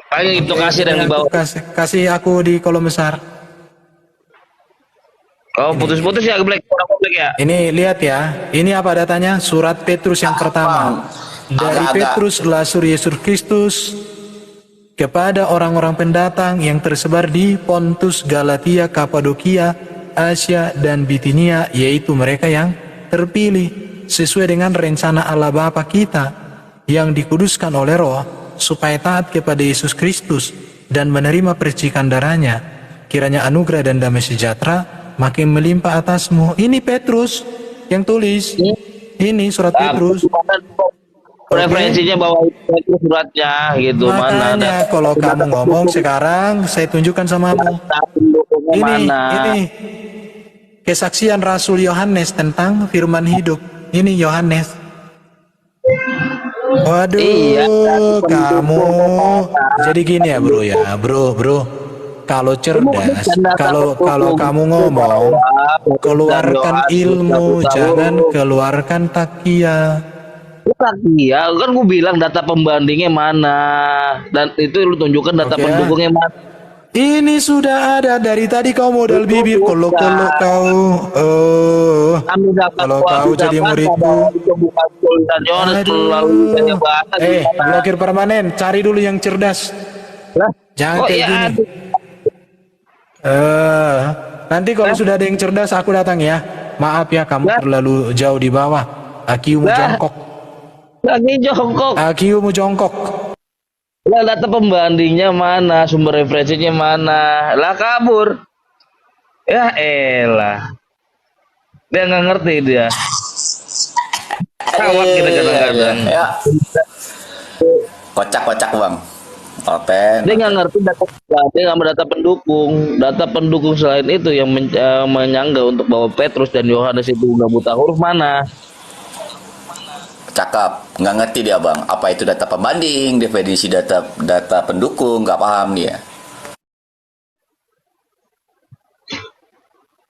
Paling itu kasih dan di bawah. Kasih aku di kolom besar. Oh, putus-putus ya, Black. Kurang Black ya. Ini lihat ya. Ini apa datanya? Surat Petrus yang pertama. Dari Agak-agak. Petrus Rasul Yesus Kristus kepada orang-orang pendatang yang tersebar di Pontus, Galatia, Kapadokia, Asia, dan Bitinia, yaitu mereka yang terpilih sesuai dengan rencana Allah Bapa kita yang dikuduskan oleh Roh, supaya taat kepada Yesus Kristus dan menerima percikan darahnya. Kiranya anugerah dan damai sejahtera makin melimpah atasmu. Ini Petrus yang tulis. Ini surat Petrus. Referensinya bahwa itu suratnya gitu. Makanya kalau kamu ngomong sekarang, saya tunjukkan sama kamu. Ini kesaksian Rasul Yohanes tentang firman hidup. Ini Yohanes. Waduh, Iya, kamu. Jadi gini ya bro. Kalau cerdas, kalau kamu ngomong, keluarkan ilmu, jangan keluarkan takia. Bukan, iya kan gue bilang data pembandingnya mana, dan itu lu tunjukkan data Oke. pendukungnya mana. Ini sudah ada dari tadi kau modal bibir kolok-kolok kau. Kami dapat Kalau kau jadi muridku. itu bukan tulisan Yohanes melalui banyak bahasa. Blokir permanen, cari dulu yang cerdas. Jangan kayak gini. Nanti kalau sudah ada yang cerdas aku datang ya. Maaf ya kamu terlalu jauh di bawah. Akiumu jongkok. Lagi jongkok. Akiumu jongkok. Lah data pembandingnya mana, sumber referensinya mana? Lah kabur. Ya elah. Dia nggak ngerti dia. Kawat kita kadang-kadang. Ya. Kocak-kocak bang. Open. Dia nggak ngerti data, dia nggak data pendukung. Data pendukung selain itu yang menyangga untuk bahwa Petrus dan Yohanes itu nggak buta huruf mana? Cakep, nggak ngerti dia bang. Apa itu data pembanding, definisi data pendukung, nggak paham dia.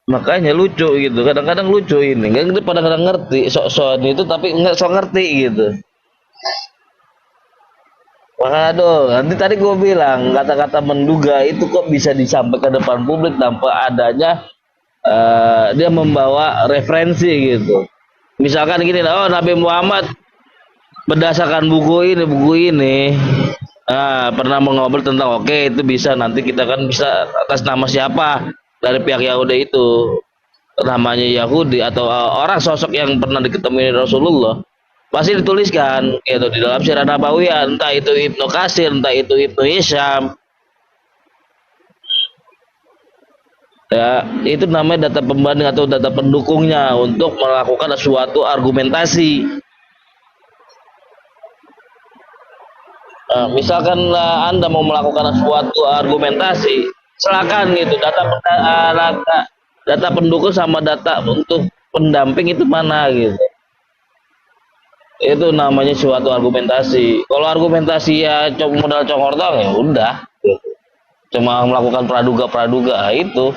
Makanya lucu gitu. Kadang-kadang lucu ini. Nggak ngerti, pada kadang ngerti sok-sokan itu tapi nggak sok ngerti gitu. Waduh, nanti tadi gue bilang kata-kata menduga itu kok bisa disampaikan ke depan publik tanpa adanya dia membawa referensi gitu. Misalkan gini, oh Nabi Muhammad berdasarkan buku ini pernah mengobrol tentang oke, itu bisa nanti kita kan bisa atas nama siapa dari pihak Yahudi itu, namanya Yahudi atau orang sosok yang pernah diketemui Rasulullah, pasti dituliskan gitu di dalam Sirah Nabawiyah, entah itu Ibnu Katsir, entah itu Ibnu Hisham. Ya, itu namanya data pembanding atau data pendukungnya untuk melakukan suatu argumentasi. Misalkan Anda mau melakukan suatu argumentasi, silakan gitu. Data pendukung sama data untuk pendamping itu mana gitu. Itu namanya suatu argumentasi. Kalau argumentasi ya modal congortong ya udah. Gitu. Cuma melakukan praduga itu.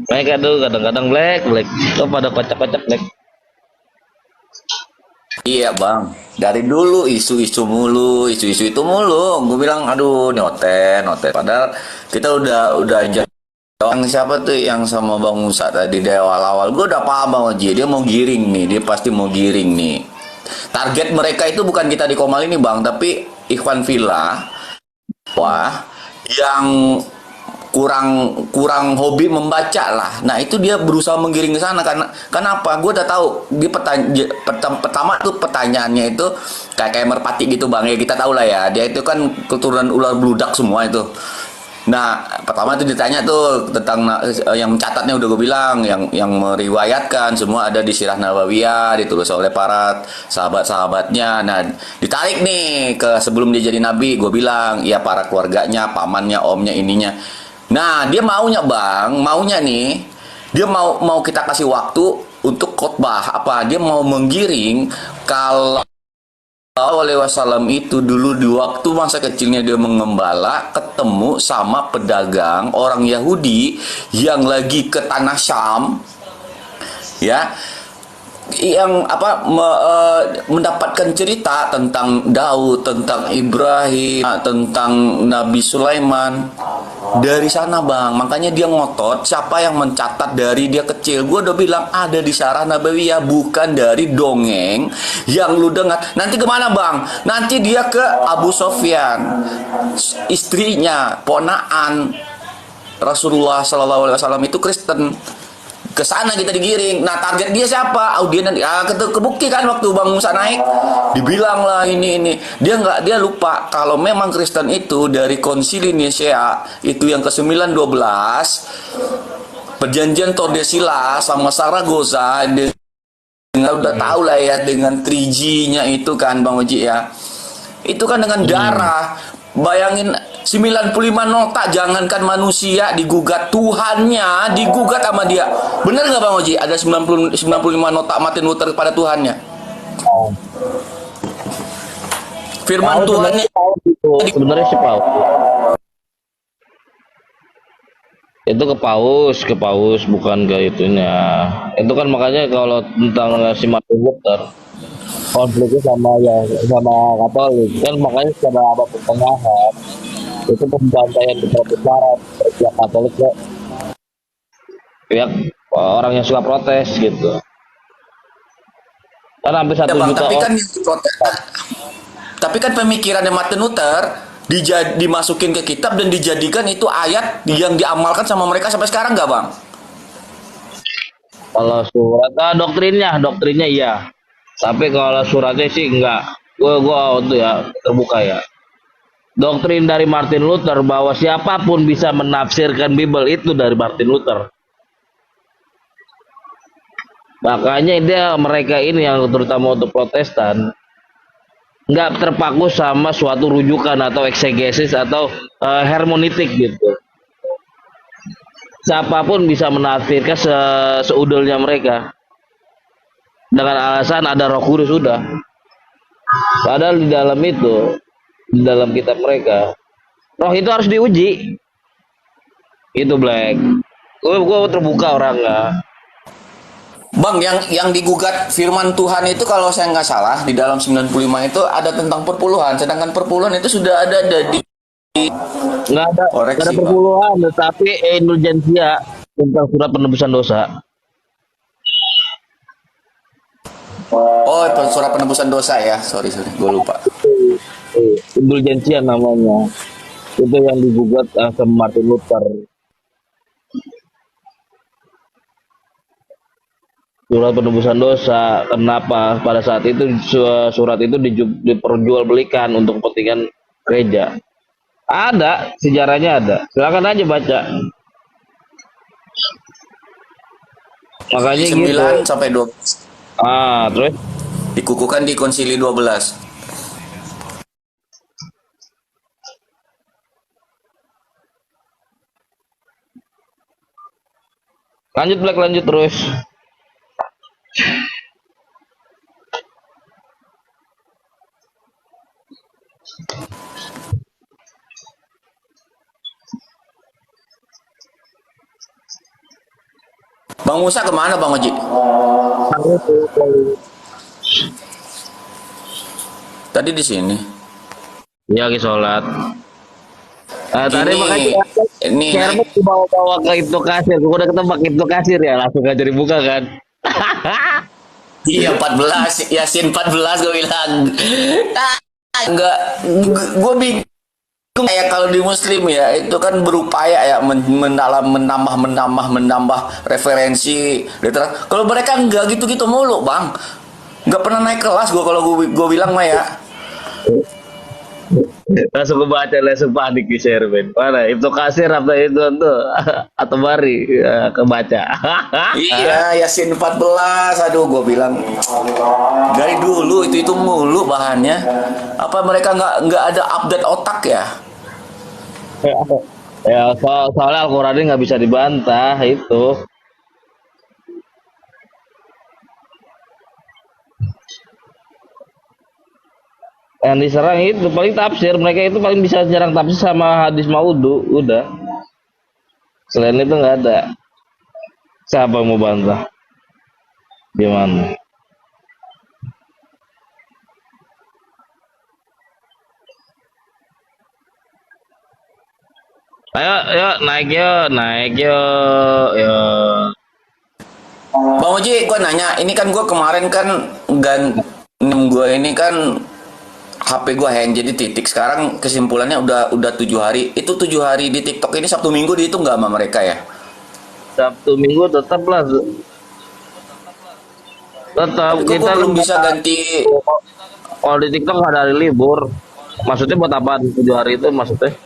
Mereka tuh kadang-kadang black, tuh pada kocak-kocak black. Iya bang, dari dulu isu-isu mulu, isu-isu itu mulu. Gue bilang, aduh, noten, noten. Padahal kita udah yang siapa tuh yang sama Bang Musa tadi di awal-awal. Gue udah paham Bang Oji, dia mau giring nih, dia pasti mau giring nih. Target mereka itu bukan kita di Komal ini bang, tapi Ikhwan Villa, wah, yang kurang kurang hobi membaca lah. Nah itu dia berusaha menggiring ke sana karena kenapa? Gue udah tahu di pertama tuh pertanyaannya itu kayak merpati gitu bang ya, kita tahu lah ya, dia itu kan keturunan ular bludak semua itu. Nah pertama itu ditanya tuh tentang yang mencatatnya udah gue bilang, yang meriwayatkan semua ada di Sirah Nabawiyah, ditulis oleh para sahabat-sahabatnya. Nah ditarik nih ke sebelum dia jadi nabi, gue bilang ya para keluarganya, pamannya, omnya, ininya. Nah, dia maunya bang, maunya nih, dia mau kita kasih waktu untuk khotbah apa? Dia mau menggiring kalau oleh Wasallam itu dulu di waktu masa kecilnya dia mengembala ketemu sama pedagang orang Yahudi yang lagi ke tanah Syam, ya, yang apa mendapatkan cerita tentang Daud, tentang Ibrahim, tentang Nabi Sulaiman dari sana bang. Makanya dia ngotot siapa yang mencatat dari dia kecil. Gue udah bilang ada di Sirah Nabawiyah, bukan dari dongeng yang lu dengar. Nanti kemana bang? Nanti dia ke Abu Sofyan, istrinya ponaan Rasulullah Sallallahu Alaihi Wasallam itu Kristen. Ke sana kita digiring. Nah target dia siapa? Audien nanti. Kebukti kan waktu Bang Musa naik, dibilang lah ini. Dia lupa kalau memang Kristen itu dari Konsili Nicea itu yang ke-912, perjanjian Tordesillas sama Saragossa, udah tahu lah ya dengan 3G-nya itu kan Bang Oji ya. Itu kan dengan darah. Bayangin 95 nota, jangankan manusia digugat, Tuhannya digugat sama dia. Bener nggak Bang Oji? Ada 95 nota Martin Luther kepada Tuhannya. Firman Tuhannya Sebenarnya sih Paus. Itu ke Paus bukan ke itunya. Itu kan makanya kalau tentang si Martin Luther konfliknya sama Katolik kan, makanya secara abad pertengahan itu pembantaian besar pihak Katolik ke pihak orang yang suka protes gitu. Kan hampir 1 juta tapi kan orang. yang protes, tapi kan pemikirannya Martin Luther dimasukin ke kitab dan dijadikan itu ayat yang diamalkan sama mereka sampai sekarang nggak bang? Kalau surat doktrinnya iya. Tapi kalau suratnya sih enggak. Gua itu ya terbuka ya. Doktrin dari Martin Luther bahwa siapapun bisa menafsirkan Bible itu dari Martin Luther. Makanya mereka ini yang terutama untuk Protestan nggak terpaku sama suatu rujukan atau eksegesis atau hermeneutik gitu. Siapapun bisa menafsirkan seudulnya mereka dengan alasan ada Roh Kudus sudah. Padahal di dalam kitab mereka, roh itu harus diuji. Itu Black. Gue terbuka orangnya. Bang, yang digugat firman Tuhan itu kalau saya nggak salah di dalam 95 itu ada tentang perpuluhan, sedangkan perpuluhan itu sudah ada di Nggak ada koreksi, perpuluhan, tetapi indulgensia tentang surat penebusan dosa. Oh, surat penebusan dosa ya. Sorry, gue lupa. Indulgensia namanya. Itu yang digugat sama Martin Luther. Surat penebusan dosa. Kenapa pada saat itu surat itu diperjualbelikan untuk kepentingan gereja? Ada, sejarahnya ada. Silakan aja baca. Makanya 9 gitu. sampai 12. Terus Dikukuhkan di Konsili 12. lanjut terus. Bang Musa kemana Bang Oji? Tadi di sini. Ya lagi sholat. Tadi Ini, makanya ini Sherman dibawa-bawa ke itu kasir. Gue udah ketebak itu kasir ya, langsung aja dibuka kan. iya 14, Yasin 14 gue bilang. Enggak, gue bingung. Kayak kalau di Muslim ya, itu kan berupaya ya menambah referensi literat. Kalau mereka enggak gitu-gitu mulu, Bang. Enggak pernah naik kelas gue kalau gue bilang mah ya. Langsung kebaca, langsung panik di Sherman. Mana? Itu kasir apa itu tuh? Atau Bari ya, kebaca. Iya, Yasin 14. Aduh, gue bilang dari dulu itu mulu bahannya. Apa mereka nggak ada update otak ya? Ya soalnya Al-Quran ini nggak bisa dibantah itu. Yang diserang itu paling tafsir, mereka itu paling bisa nyerang tafsir sama hadis maudhu, udah. Selain itu nggak ada. Siapa yang mau bantah? Gimana? Ayo, naik yuk. Bang Oji, gue nanya, ini kan gue kemarin kan gue ini kan HP gue hang jadi titik. Sekarang kesimpulannya udah 7 hari. Itu 7 hari di TikTok ini Sabtu Minggu dihitung nggak sama mereka ya? Sabtu Minggu tetap lah. Tetap Gue kita belum bisa ganti. Kalau di TikTok nggak ada hari libur. Maksudnya buat apa 7 hari itu maksudnya?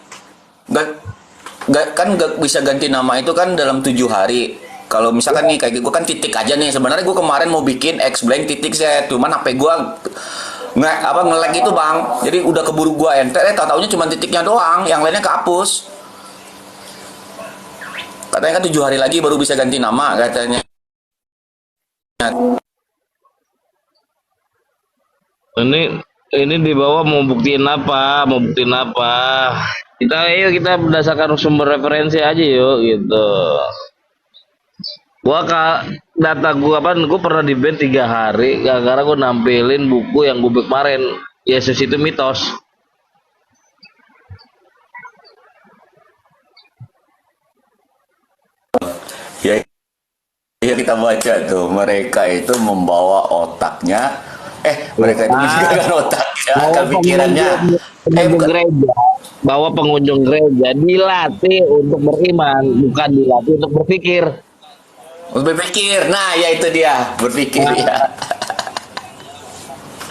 Gak bisa ganti nama itu kan dalam 7 hari. Kalau misalkan nih kayak gue kan titik aja nih. Sebenarnya gue kemarin mau bikin X blank titik Z, cuman HP gue nge-lag itu Bang. Jadi udah keburu gue enter, tahu-taunya cuma titiknya doang, yang lainnya kehapus. Katanya kan 7 hari lagi baru bisa ganti nama katanya. Ini di bawah mau buktiin apa? Kita berdasarkan sumber referensi aja yuk gitu. Data gua pernah di ban 3 hari gara-gara gua nampilin buku yang gue kemarin, Yesus itu mitos. Ya, ya kita baca tuh, mereka itu membawa otaknya, mereka itu meninggalkan otaknya, akal pikirannya. Gereja, bawa pengunjung gereja dilatih untuk beriman, bukan dilatih untuk berpikir. Berpikir, nah ya itu dia berpikir ya.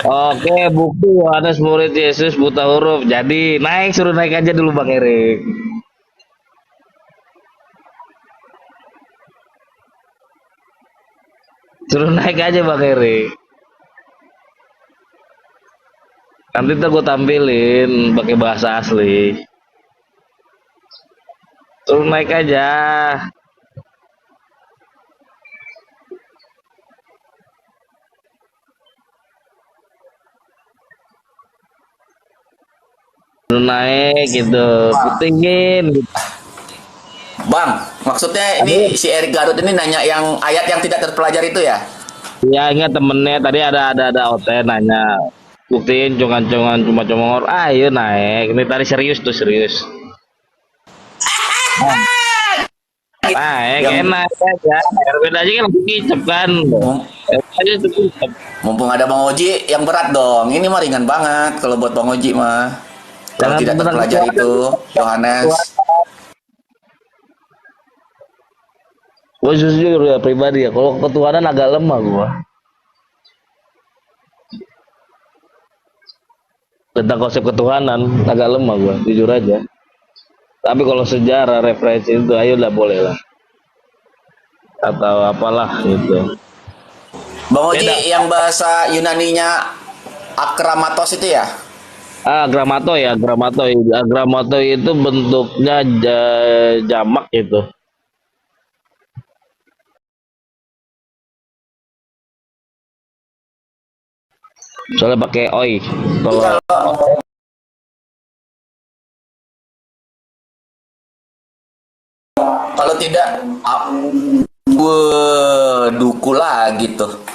Oke, buku Yohanes murid Yesus buta huruf. Jadi suruh naik aja dulu Bang Erik. Suruh naik aja Bang Erik. Nanti tuh gue tampilin pakai bahasa asli. Suruh naik aja. Suruh naik gitu, putingin. Bang, maksudnya ini si Erik Garut ini nanya yang ayat yang tidak terpelajar itu ya? Ya ingat temennya tadi ada OT nanya. Buktiin congan-congan cuma ayo naik. Ini tadi serius. Naik enak aja. Erwin aja kan lebih kicep kan. Aja tuh. Mumpung ada Bang Oji yang berat dong. Ini mah ringan banget kalau buat Bang Oji mah. Kalau tidak terpelajar itu Yohanes. Gue jujur ya pribadi ya, kalau ketuhanan agak lemah gue. Tentang konsep ketuhanan agak lemah gue, jujur aja. Tapi kalau sejarah referensi itu ayo lah boleh lah. Atau apalah gitu. Bang Oji yang bahasa Yunaninya akramatos itu ya? Gramato itu bentuknya jamak gitu. Soalnya pakai oi. Kalau tidak, duku lah gitu.